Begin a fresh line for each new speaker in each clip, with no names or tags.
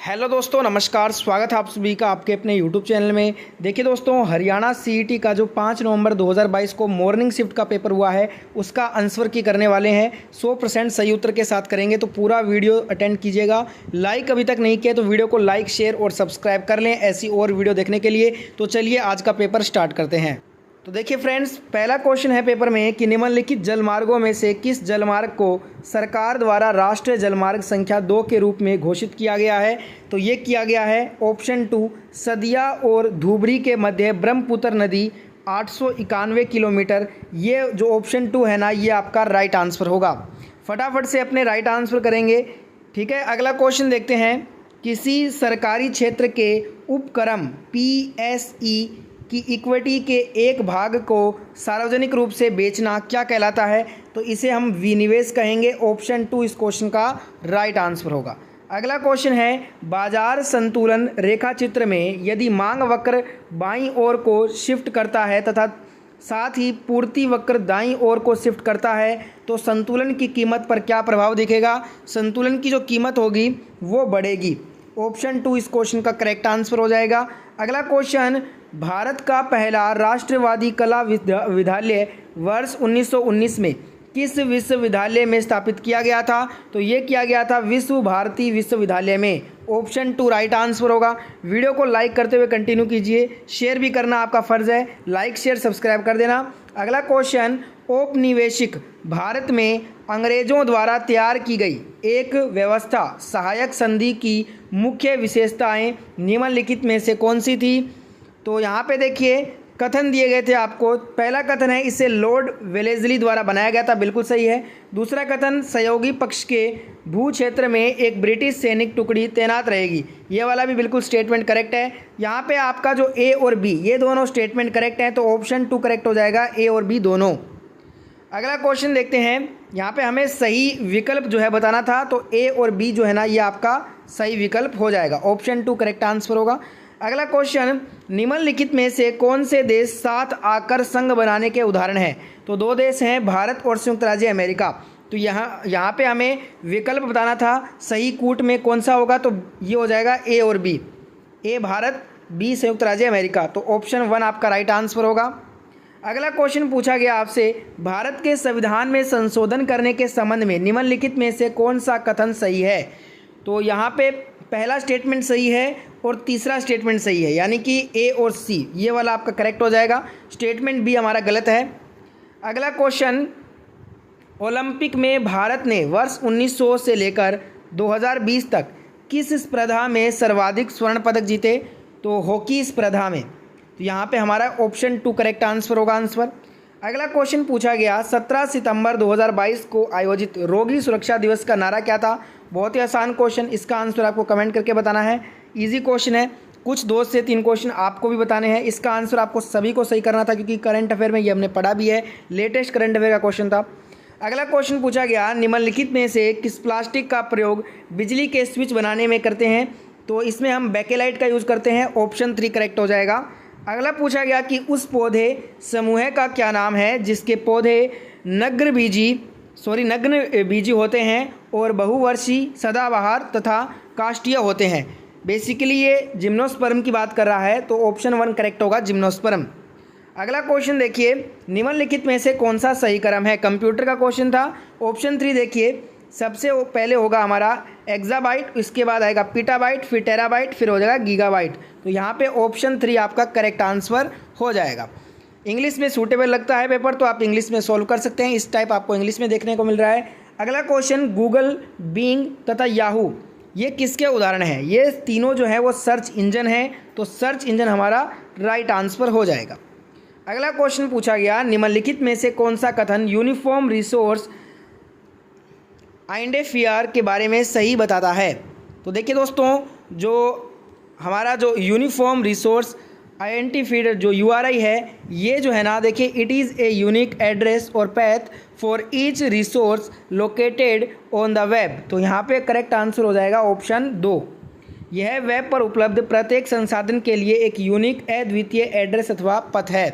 Hello दोस्तों, नमस्कार। स्वागत है आप सभी का आपके अपने यूट्यूब चैनल में। देखिए दोस्तों, हरियाणा सीईटी का जो 5 नवंबर 2022 को मॉर्निंग शिफ्ट का पेपर हुआ है उसका आंसर की करने वाले हैं। 100% सही उत्तर के साथ करेंगे, तो पूरा वीडियो अटेंड कीजिएगा। लाइक अभी तक नहीं किया तो वीडियो को लाइक, शेयर और सब्सक्राइब कर लें ऐसी और वीडियो देखने के लिए। तो चलिए आज का पेपर स्टार्ट करते हैं। तो देखिए फ्रेंड्स, पहला क्वेश्चन है पेपर में कि निम्नलिखित जलमार्गों में से किस जलमार्ग को सरकार द्वारा राष्ट्रीय जलमार्ग संख्या 2 के रूप में घोषित किया गया है। तो ये किया गया है ऑप्शन 2, सदिया और धुबरी के मध्य ब्रह्मपुत्र नदी 891 किलोमीटर। ये जो ऑप्शन 2 है ना, ये आपका राइट आंसर होगा। फटाफट से अपने राइट आंसर करेंगे। ठीक है, अगला क्वेश्चन देखते हैं। किसी सरकारी क्षेत्र के उपक्रम PSE कि इक्विटी के एक भाग को सार्वजनिक रूप से बेचना क्या कहलाता है। तो इसे हम विनिवेश कहेंगे। ऑप्शन 2 इस क्वेश्चन का राइट आंसर होगा। अगला क्वेश्चन है, बाजार संतुलन रेखा चित्र में यदि मांग वक्र बाईं ओर को शिफ्ट करता है तथा साथ ही पूर्ति वक्र दाईं ओर को शिफ्ट करता है तो संतुलन की कीमत पर क्या प्रभाव दिखेगा। संतुलन की जो कीमत होगी वो बढ़ेगी। ऑप्शन 2 इस क्वेश्चन का करेक्ट आंसर हो जाएगा। अगला क्वेश्चन, भारत का पहला राष्ट्रवादी कला विद्यालय वर्ष 1919 में किस विश्वविद्यालय में स्थापित किया गया था। तो ये किया गया था विश्व भारती विश्वविद्यालय में। ऑप्शन 2 राइट आंसर होगा। वीडियो को लाइक करते हुए कंटिन्यू कीजिए, शेयर भी करना आपका फ़र्ज़ है। लाइक शेयर सब्सक्राइब कर देना। अगला क्वेश्चन, औपनिवेशिक भारत में अंग्रेजों द्वारा तैयार की गई एक व्यवस्था सहायक संधि की मुख्य विशेषताएं निम्नलिखित में से कौन सी थी। तो यहाँ पे देखिए कथन दिए गए थे आपको। पहला कथन है इसे लॉर्ड वेलेस्ली द्वारा बनाया गया था, बिल्कुल सही है। दूसरा कथन, सहयोगी पक्ष के भू क्षेत्र में एक ब्रिटिश सैनिक टुकड़ी तैनात रहेगी। ये वाला भी बिल्कुल स्टेटमेंट करेक्ट है। यहाँ पे आपका जो ए और बी ये दोनों स्टेटमेंट करेक्ट हैं, तो ऑप्शन 2 करेक्ट हो जाएगा, ए और बी दोनों। अगला क्वेश्चन देखते हैं। यहाँ पे हमें सही विकल्प जो है बताना था, तो ए और बी जो है ना ये आपका सही विकल्प हो जाएगा। ऑप्शन 2 करेक्ट आंसर होगा। अगला क्वेश्चन, निम्नलिखित में से कौन से देश साथ आकर संघ बनाने के उदाहरण हैं। तो 2 देश हैं, भारत और संयुक्त राज्य अमेरिका। तो यहाँ पे हमें विकल्प बताना था सही कूट में कौन सा होगा, तो ये हो जाएगा ए और बी। ए भारत, बी संयुक्त राज्य अमेरिका। तो ऑप्शन 1 आपका राइट आंसर होगा। अगला क्वेश्चन पूछा गया आपसे, भारत के संविधान में संशोधन करने के संबंध में निम्नलिखित में से कौन सा कथन सही है। तो यहाँ पे पहला स्टेटमेंट सही है और तीसरा स्टेटमेंट सही है, यानी कि ए और सी ये वाला आपका करेक्ट हो जाएगा। स्टेटमेंट बी हमारा गलत है। अगला क्वेश्चन, ओलंपिक में भारत ने वर्ष 1900 से लेकर 2020 तक किस स्पर्धा में सर्वाधिक स्वर्ण पदक जीते। तो हॉकी स्पर्धा में। तो यहाँ पे हमारा ऑप्शन 2 करेक्ट आंसर होगा आंसर। अगला क्वेश्चन पूछा गया, 17 सितंबर 2022 को आयोजित रोगी सुरक्षा दिवस का नारा क्या था। बहुत ही आसान क्वेश्चन, इसका आंसर आपको कमेंट करके बताना है। इजी क्वेश्चन है, कुछ 2 से 3 क्वेश्चन आपको भी बताने हैं। इसका आंसर आपको सभी को सही करना था, क्योंकि करंट अफेयर में ये हमने पढ़ा भी है, लेटेस्ट करंट अफेयर का क्वेश्चन था। अगला क्वेश्चन पूछा गया, निम्नलिखित में से किस प्लास्टिक का प्रयोग बिजली के स्विच बनाने में करते हैं। तो इसमें हम बेकेलाइट का यूज़ करते हैं। ऑप्शन 3 करेक्ट हो जाएगा। अगला पूछा गया कि उस पौधे समूह का क्या नाम है जिसके पौधे नग्न बीजी होते हैं और बहुवर्षीय, सदाबहार तथा काष्ठीय होते हैं। बेसिकली ये जिम्नोस्पर्म की बात कर रहा है, तो ऑप्शन 1 करेक्ट होगा, जिम्नोस्पर्म। अगला क्वेश्चन देखिए, निम्नलिखित में से कौन सा सही क्रम है। कंप्यूटर का क्वेश्चन था। ऑप्शन 3 देखिए, सबसे पहले होगा हमारा एक्साबाइट, इसके बाद आएगा पीटाबाइट, फिर टेराबाइट, फिर हो जाएगा गीगाबाइट। तो यहाँ पे ऑप्शन 3 आपका करेक्ट आंसर हो जाएगा। इंग्लिश में सूटेबल लगता है पेपर, तो आप इंग्लिश में सॉल्व कर सकते हैं। इस टाइप आपको इंग्लिश में देखने को मिल रहा है। अगला क्वेश्चन, गूगल, बिंग तथा याहू ये किसके उदाहरण हैं। ये तीनों जो है वो सर्च इंजन है, तो सर्च इंजन हमारा राइट आंसर हो जाएगा। अगला क्वेश्चन पूछा गया, निम्नलिखित में से कौन सा कथन यूनिफॉर्म रिसोर्स आइडेंटिफायर के बारे में सही बताता है। तो देखिए दोस्तों, जो हमारा जो यूनिफॉर्म रिसोर्स आइडेंटिफायर जो URI है, ये जो है ना, देखिए it is a unique address और path for each resource located on the web. तो यहाँ पे करेक्ट आंसर हो जाएगा ऑप्शन 2। यह वेब पर उपलब्ध प्रत्येक संसाधन के लिए एक यूनिक अद्वितीय एड्रेस अथवा पथ है।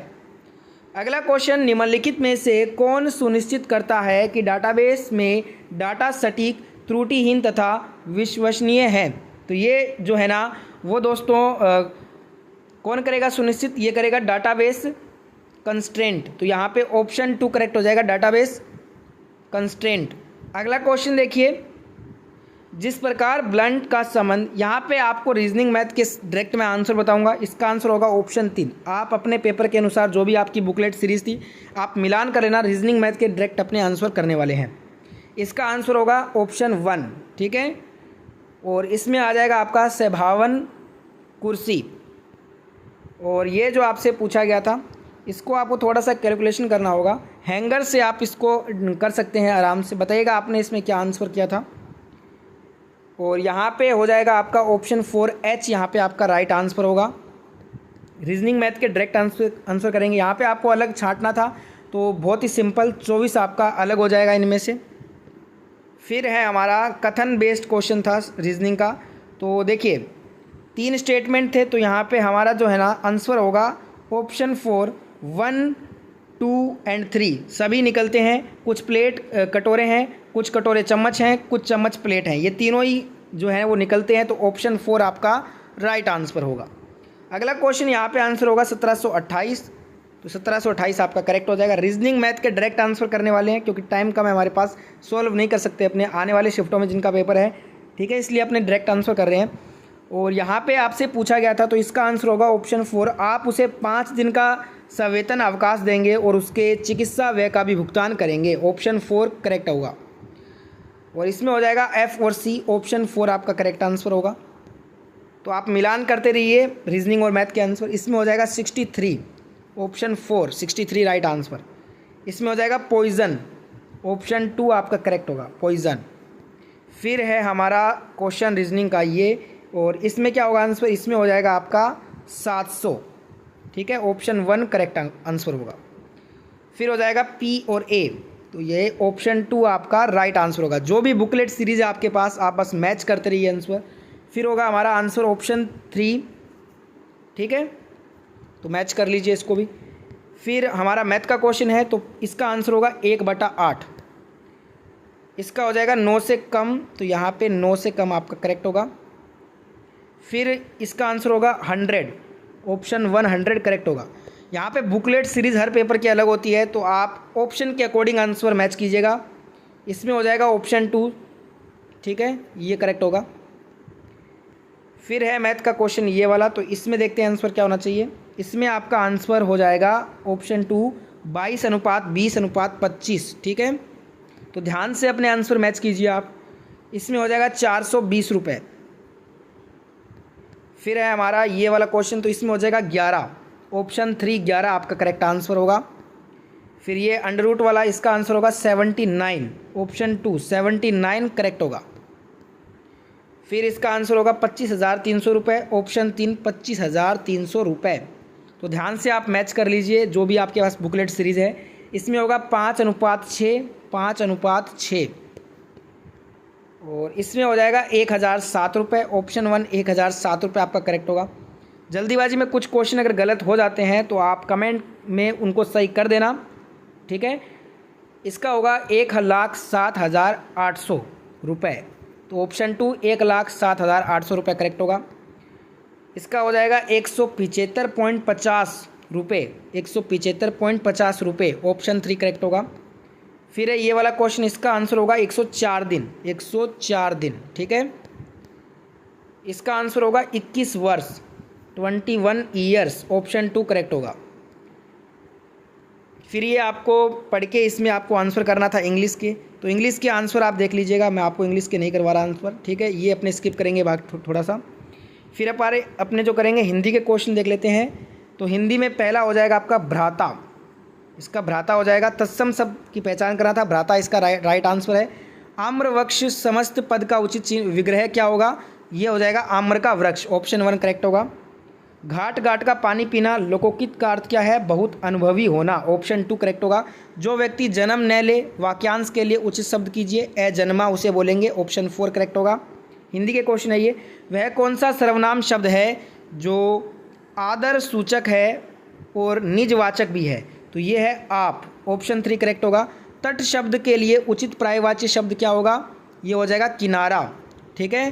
अगला क्वेश्चन, निम्नलिखित में से कौन सुनिश्चित करता है कि डाटाबेस में डाटा सटीक, त्रुटिहीन तथा विश्वसनीय है। तो ये जो है ना वो दोस्तों कौन करेगा सुनिश्चित, ये करेगा डाटाबेस कंस्ट्रेंट। तो यहाँ पे ऑप्शन 2 करेक्ट हो जाएगा, डाटाबेस कंस्ट्रेंट। अगला क्वेश्चन देखिए, जिस प्रकार ब्लंट का संबंध, यहाँ पे आपको रीजनिंग मैथ के डायरेक्ट मैं आंसर बताऊंगा, इसका आंसर होगा ऑप्शन 3। आप अपने पेपर के अनुसार जो भी आपकी बुकलेट सीरीज थी आप मिलान कर लेना, रीजनिंग मैथ के डायरेक्ट अपने आंसर करने वाले हैं। इसका आंसर होगा ऑप्शन 1, ठीक है। और इसमें आ जाएगा आपका सभावन कुर्सी। और ये जो आपसे पूछा गया था इसको आपको थोड़ा सा कैलकुलेशन करना होगा, हैंगर से आप इसको कर सकते हैं आराम से। बताइएगा आपने इसमें क्या आंसर किया था। और यहाँ पे हो जाएगा आपका ऑप्शन 4H, यहाँ पे आपका राइट आंसर होगा। रीजनिंग मैथ के डायरेक्ट आंसर करेंगे। यहाँ पे आपको अलग छांटना था तो बहुत ही सिंपल 24 आपका अलग हो जाएगा इनमें से। फिर है हमारा कथन बेस्ड क्वेश्चन था रीजनिंग का। तो देखिए 3 स्टेटमेंट थे, तो यहाँ पे हमारा जो है ना आंसर होगा ऑप्शन 4, 1, 2 एंड 3 सभी निकलते हैं। कुछ प्लेट कटोरे हैं, कुछ कटोरे चम्मच हैं, कुछ चम्मच प्लेट हैं, ये तीनों ही जो है वो निकलते हैं। तो ऑप्शन 4 आपका राइट आंसर होगा। अगला क्वेश्चन यहाँ पे आंसर होगा 1728, तो 1728 आपका करेक्ट हो जाएगा। रीजनिंग मैथ के डायरेक्ट आंसर करने वाले हैं क्योंकि टाइम कम है हमारे पास, सॉल्व नहीं कर सकते अपने आने वाले शिफ्टों में जिनका पेपर है, ठीक है, इसलिए अपने डायरेक्ट आंसर कर रहे हैं। और यहाँ पे आपसे पूछा गया था तो इसका आंसर होगा ऑप्शन 4। आप उसे 5 दिन का सवेतन अवकाश देंगे और उसके चिकित्सा व्यय का भी भुगतान करेंगे। ऑप्शन 4 करेक्ट होगा। और इसमें हो जाएगा F और C, ऑप्शन 4 आपका करेक्ट आंसर होगा। तो आप मिलान करते रहिए रीजनिंग और मैथ के आंसर। इसमें हो जाएगा 63, ऑप्शन 4 63 राइट आंसर। इसमें हो जाएगा पॉइजन, ऑप्शन 2 आपका करेक्ट होगा, पॉइजन। फिर है हमारा क्वेश्चन रीजनिंग का ये, और इसमें क्या होगा आंसर, इसमें हो जाएगा आपका 700, ठीक है, ऑप्शन 1 करेक्ट आंसर होगा। फिर हो जाएगा P और A, तो ये ऑप्शन 2 आपका राइट आंसर होगा। जो भी बुकलेट सीरीज है आपके पास आप बस मैच करते रहिए आंसर। फिर होगा हमारा आंसर ऑप्शन 3, ठीक है, तो मैच कर लीजिए इसको भी। फिर हमारा मैथ का क्वेश्चन है तो इसका आंसर होगा 1/8। इसका हो जाएगा 9 से कम, तो यहाँ पे 9 से कम आपका करेक्ट होगा। फिर इसका आंसर होगा 100, ऑप्शन 100 करेक्ट होगा। यहाँ पे बुकलेट सीरीज़ हर पेपर की अलग होती है, तो आप ऑप्शन के अकॉर्डिंग आंसर मैच कीजिएगा। इसमें हो जाएगा ऑप्शन 2, ठीक है, ये करेक्ट होगा। फिर है मैथ का क्वेश्चन ये वाला, तो इसमें देखते हैं आंसर क्या होना चाहिए। इसमें आपका आंसर हो जाएगा ऑप्शन 2 22:20:25, ठीक है, तो ध्यान से अपने आंसर मैच कीजिए आप। इसमें हो जाएगा 420 रुपये। फिर है हमारा ये वाला क्वेश्चन, तो इसमें हो जाएगा 11, ऑप्शन 3 11 आपका करेक्ट आंसर होगा। फिर ये अंडर रूट वाला, इसका आंसर होगा 79, ऑप्शन 2 79 करेक्ट होगा। फिर इसका आंसर होगा 25,300 रुपये, ऑप्शन 3 25,300 रुपये। तो ध्यान से आप मैच कर लीजिए जो भी आपके पास बुकलेट सीरीज़ है। इसमें होगा 5:6, 5:6। और इसमें हो जाएगा 1,007 रुपये, ऑप्शन 1 1,007 रुपये आपका करेक्ट होगा। जल्दीबाजी में कुछ क्वेश्चन अगर गलत हो जाते हैं तो आप कमेंट में उनको सही कर देना, ठीक है। इसका होगा 1,07,800 रुपये, तो ऑप्शन 2 1,07,800 रुपये करेक्ट होगा। इसका हो जाएगा 175.50 रुपये, 175.50 रुपये, ऑप्शन 3 करेक्ट होगा। फिर है ये वाला क्वेश्चन, इसका आंसर होगा 104 दिन, 104 दिन, ठीक है। इसका आंसर होगा 21 वर्ष, 21 ईयर्स, ऑप्शन 2 करेक्ट होगा। फिर ये आपको पढ़ के इसमें आपको आंसर करना था इंग्लिश के, तो इंग्लिश के आंसर आप देख लीजिएगा, मैं आपको इंग्लिश के नहीं करवा रहा आंसर, ठीक है, ये अपने स्किप करेंगे भाग थोड़ा सा। फिर अपने जो करेंगे हिंदी के क्वेश्चन देख लेते हैं। तो हिंदी में पहला हो जाएगा आपका भ्राता, इसका भ्राता हो जाएगा, तत्सम शब्द की पहचान करना था, भ्राता इसका राइट आंसर है। आम्र वृक्ष समस्त पद का उचित विग्रह क्या होगा, ये हो जाएगा आम्र का वृक्ष, ऑप्शन 1 करेक्ट होगा। घाट घाट का पानी पीना, लोकोकित का अर्थ क्या है, बहुत अनुभवी होना, ऑप्शन 2 करेक्ट होगा। जो व्यक्ति जन्म न ले, वाक्यांश के लिए उचित शब्द कीजिए, अजन्मा उसे बोलेंगे, ऑप्शन 4 करेक्ट होगा। हिंदी के क्वेश्चन है ये, वह कौन सा सर्वनाम शब्द है जो आदर सूचक है और निजवाचक भी है, तो ये है आप, ऑप्शन 3 करेक्ट होगा। तट शब्द के लिए उचित पर्यायवाची शब्द क्या होगा, ये हो जाएगा किनारा, ठीक है,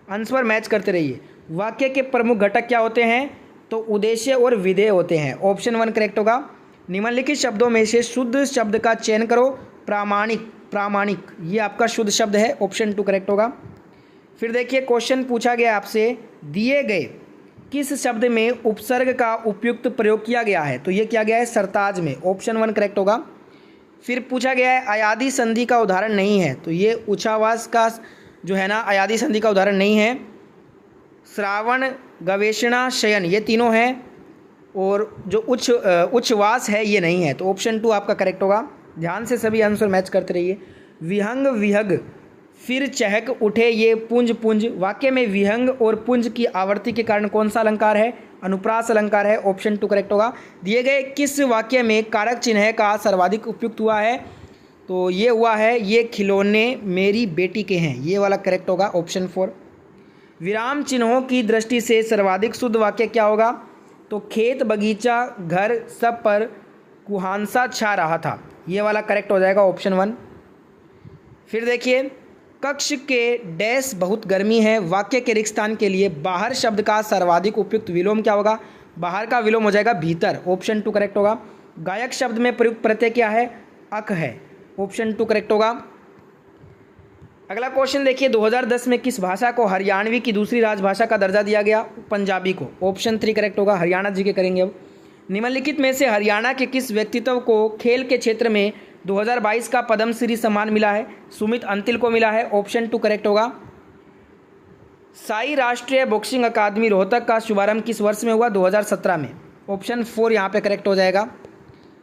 आंसर मैच करते रहिए। वाक्य के प्रमुख घटक क्या होते हैं? तो उद्देश्य और विधेय होते हैं। ऑप्शन 1 करेक्ट होगा। निम्नलिखित शब्दों में से शुद्ध शब्द का चयन करो। प्रामाणिक, प्रामाणिक ये आपका शुद्ध शब्द है। ऑप्शन 2 करेक्ट होगा। फिर देखिए क्वेश्चन पूछा गया आपसे, दिए गए किस शब्द में उपसर्ग का उपयुक्त प्रयोग किया गया है? तो ये किया गया है सरताज में। ऑप्शन 1 करेक्ट होगा। फिर पूछा गया है अयादी संधि का उदाहरण नहीं है, तो ये उच्छ्वास का जो है ना अयादी संधि का उदाहरण नहीं है। श्रावण, गवेषणा, शयन ये तीनों हैं, और जो उच्छ्वास है ये नहीं है। तो ऑप्शन 2 आपका करेक्ट होगा। ध्यान से सभी आंसर मैच करते रहिए। विहंग, विहग, फिर चहक उठे ये पुंज पुंज। वाक्य में विहंग और पुंज की आवृत्ति के कारण कौन सा अलंकार है? अनुप्रास अलंकार है। ऑप्शन 2 करेक्ट होगा। दिए गए किस वाक्य में कारक चिन्ह का सर्वाधिक उपयुक्त हुआ है? तो ये हुआ है, ये खिलौने मेरी बेटी के हैं, ये वाला करेक्ट होगा। ऑप्शन 4। विराम चिन्हों की दृष्टि से सर्वाधिक शुद्ध वाक्य क्या होगा? तो खेत, बगीचा, घर सब पर कुहांसा छा रहा था, ये वाला करेक्ट हो जाएगा। ऑप्शन 1। फिर देखिए, कक्ष के डैश बहुत गर्मी है। वाक्य के रिक्त स्थान के लिए बाहर शब्द का सर्वाधिक उपयुक्त विलोम क्या होगा? बाहर का विलोम हो जाएगा भीतर। ऑप्शन 2 करेक्ट होगा। गायक शब्द में प्रयुक्त प्रत्यय क्या है? अक है। ऑप्शन 2 करेक्ट होगा। अगला क्वेश्चन देखिए, 2010 में किस भाषा को हरियाणवी की दूसरी राजभाषा का दर्जा दिया गया? पंजाबी को। ऑप्शन 3 करेक्ट होगा। हरियाणा जी के करेंगे अब। निम्नलिखित में से हरियाणा के किस व्यक्तित्व को खेल के क्षेत्र में 2022 का पद्मश्री सम्मान मिला है? सुमित अंतिल को मिला है। ऑप्शन 2 करेक्ट होगा। साई राष्ट्रीय बॉक्सिंग अकादमी रोहतक का शुभारंभ किस वर्ष में हुआ? 2017 में। ऑप्शन 4 यहाँ पे करेक्ट हो जाएगा।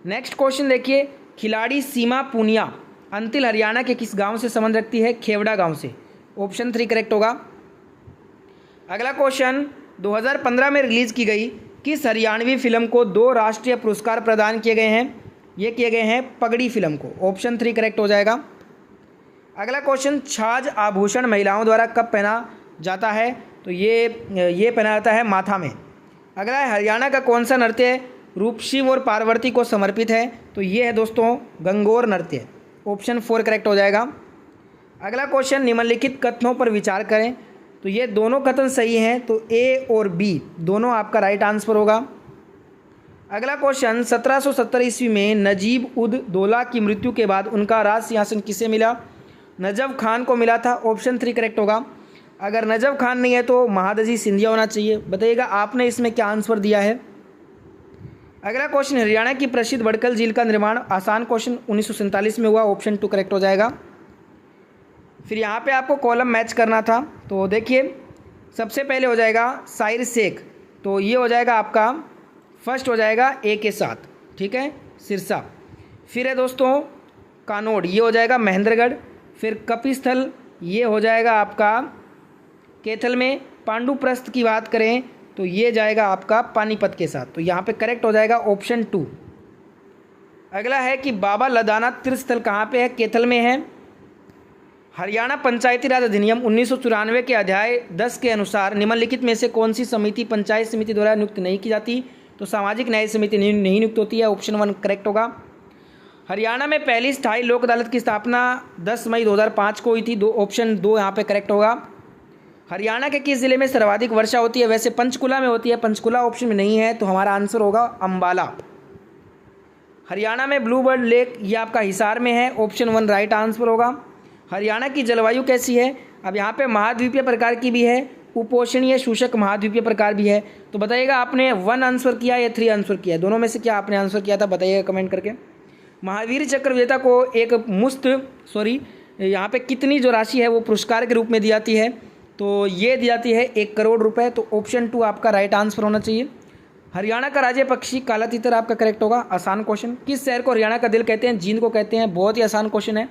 नेक्स्ट क्वेश्चन देखिए, खिलाड़ी सीमा पूनिया अंतिल हरियाणा के किस गांव से संबंध रखती है? खेवड़ा गांव से। ऑप्शन 3 करेक्ट होगा। अगला क्वेश्चन, 2015 में रिलीज की गई किस हरियाणवी फिल्म को 2 राष्ट्रीय पुरस्कार प्रदान किए गए हैं? ये किए गए हैं पगड़ी फिल्म को। ऑप्शन 3 करेक्ट हो जाएगा। अगला क्वेश्चन, छाछ आभूषण महिलाओं द्वारा कब पहना जाता है? तो ये पहना जाता है माथा में। अगला है, हरियाणा का कौन सा नृत्य रूप शिव और पार्वती को समर्पित है? तो ये है दोस्तों गंगोर नृत्य। ऑप्शन 4 करेक्ट हो जाएगा। अगला क्वेश्चन, निम्नलिखित कथनों पर विचार करें। तो ये दोनों कथन सही हैं, तो ए और बी दोनों आपका राइट आंसर होगा। अगला क्वेश्चन, 1770 ईस्वी में नजीब उद दौला की मृत्यु के बाद उनका राज सिंहासन किसे मिला? नजफ खान को मिला था। ऑप्शन 3 करेक्ट होगा। अगर नजफ खान नहीं है तो महादजी सिंधिया होना चाहिए। बताइएगा आपने इसमें क्या आंसर दिया है। अगला क्वेश्चन, हरियाणा की प्रसिद्ध बड़कल झील का निर्माण, आसान क्वेश्चन, 1947 में हुआ। ऑप्शन 2 करेक्ट हो जाएगा। फिर यहाँ पे आपको कॉलम मैच करना था, तो देखिए सबसे पहले हो जाएगा साइर शेख, तो ये हो जाएगा आपका फर्स्ट हो जाएगा ए के साथ, ठीक है, सिरसा। फिर है दोस्तों कानोड, ये हो जाएगा महेंद्रगढ़। फिर कपिस्थल ये हो जाएगा आपका कैथल में। पांडुप्रस्थ की बात करें तो ये जाएगा आपका पानीपत के साथ, तो यहाँ पे करेक्ट हो जाएगा ऑप्शन 2। अगला है कि बाबा लदाना तीर्थस्थल कहाँ पे है? कैथल में है। हरियाणा पंचायती राज अधिनियम 1994 के अध्याय 10 के अनुसार निम्नलिखित में से कौन सी समिति पंचायत समिति द्वारा नियुक्त नहीं की जाती? तो सामाजिक न्याय समिति नहीं नियुक्त होती है। ऑप्शन 1 करेक्ट होगा। हरियाणा में पहली स्थायी लोक अदालत की स्थापना 10 मई 2005 को हुई थी। ऑप्शन 2 यहाँ पे करेक्ट होगा। हरियाणा के किस जिले में सर्वाधिक वर्षा होती है? वैसे पंचकुला में होती है, पंचकुला ऑप्शन में नहीं है, तो हमारा आंसर होगा अंबाला। हरियाणा में ब्लू बर्ड लेक ये आपका हिसार में है। ऑप्शन 1 राइट आंसर होगा। हरियाणा की जलवायु कैसी है? अब यहाँ पे महाद्वीपीय प्रकार की भी है, उपोषणीय शुष्क महाद्वीपीय प्रकार भी है। तो बताइएगा आपने 1 आंसर किया या 3 आंसर किया? दोनों में से क्या आपने आंसर किया था? बताइएगा कमेंट करके। महावीर चक्र विजेता को एक यहाँ पे कितनी जो राशि है वो पुरस्कार के रूप में दी जाती है? तो ये दी जाती है 1 करोड़ रुपए। तो ऑप्शन 2 आपका राइट आंसर होना चाहिए। हरियाणा का राज्य पक्षी काला तीतर आपका करेक्ट होगा। आसान क्वेश्चन। किस शहर को हरियाणा का दिल कहते हैं? जींद को कहते हैं। बहुत ही आसान क्वेश्चन है।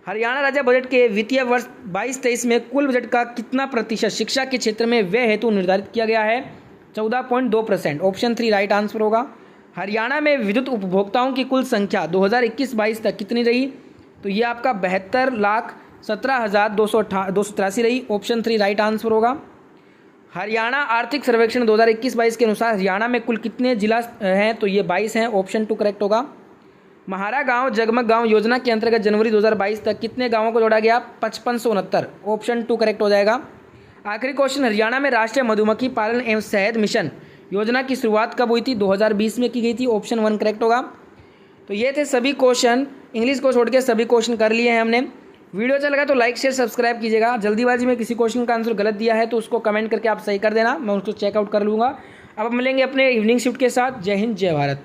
हरियाणा राज्य बजट के वित्तीय वर्ष 22-23 में कुल बजट का कितना प्रतिशत शिक्षा के क्षेत्र में व्यय हेतु निर्धारित किया गया है? 14.2%। ऑप्शन 3 राइट आंसर होगा। हरियाणा में विद्युत उपभोक्ताओं की कुल संख्या 2021-22 तक कितनी रही? तो ये आपका 72,17,283 रही। ऑप्शन 3 राइट आंसर होगा। हरियाणा आर्थिक सर्वेक्षण 2021-22 के अनुसार हरियाणा में कुल कितने जिला हैं? तो ये 22 हैं। ऑप्शन 2 करेक्ट होगा। महारा गांव जगमग गांव योजना के अंतर्गत जनवरी 2022 तक कितने गांवों को जोड़ा गया? 5569। ऑप्शन 2 करेक्ट हो जाएगा। आखिरी क्वेश्चन, हरियाणा में राष्ट्रीय मधुमक्खी पालन एवं शहद मिशन योजना की शुरुआत कब हुई थी? 2020 में की गई थी। ऑप्शन 1 करेक्ट होगा। तो ये थे सभी क्वेश्चन, इंग्लिश को छोड़ के सभी क्वेश्चन कर लिए हैं हमने। वीडियो अच्छा लगा तो लाइक शेयर सब्सक्राइब कीजिएगा। जल्दीबाजी में किसी क्वेश्चन का आंसर गलत दिया है तो उसको कमेंट करके आप सही कर देना, मैं उसको चेकआउट कर लूँगा। अब मिलेंगे अपने इवनिंग शिफ्ट के साथ। जय हिंद, जय भारत।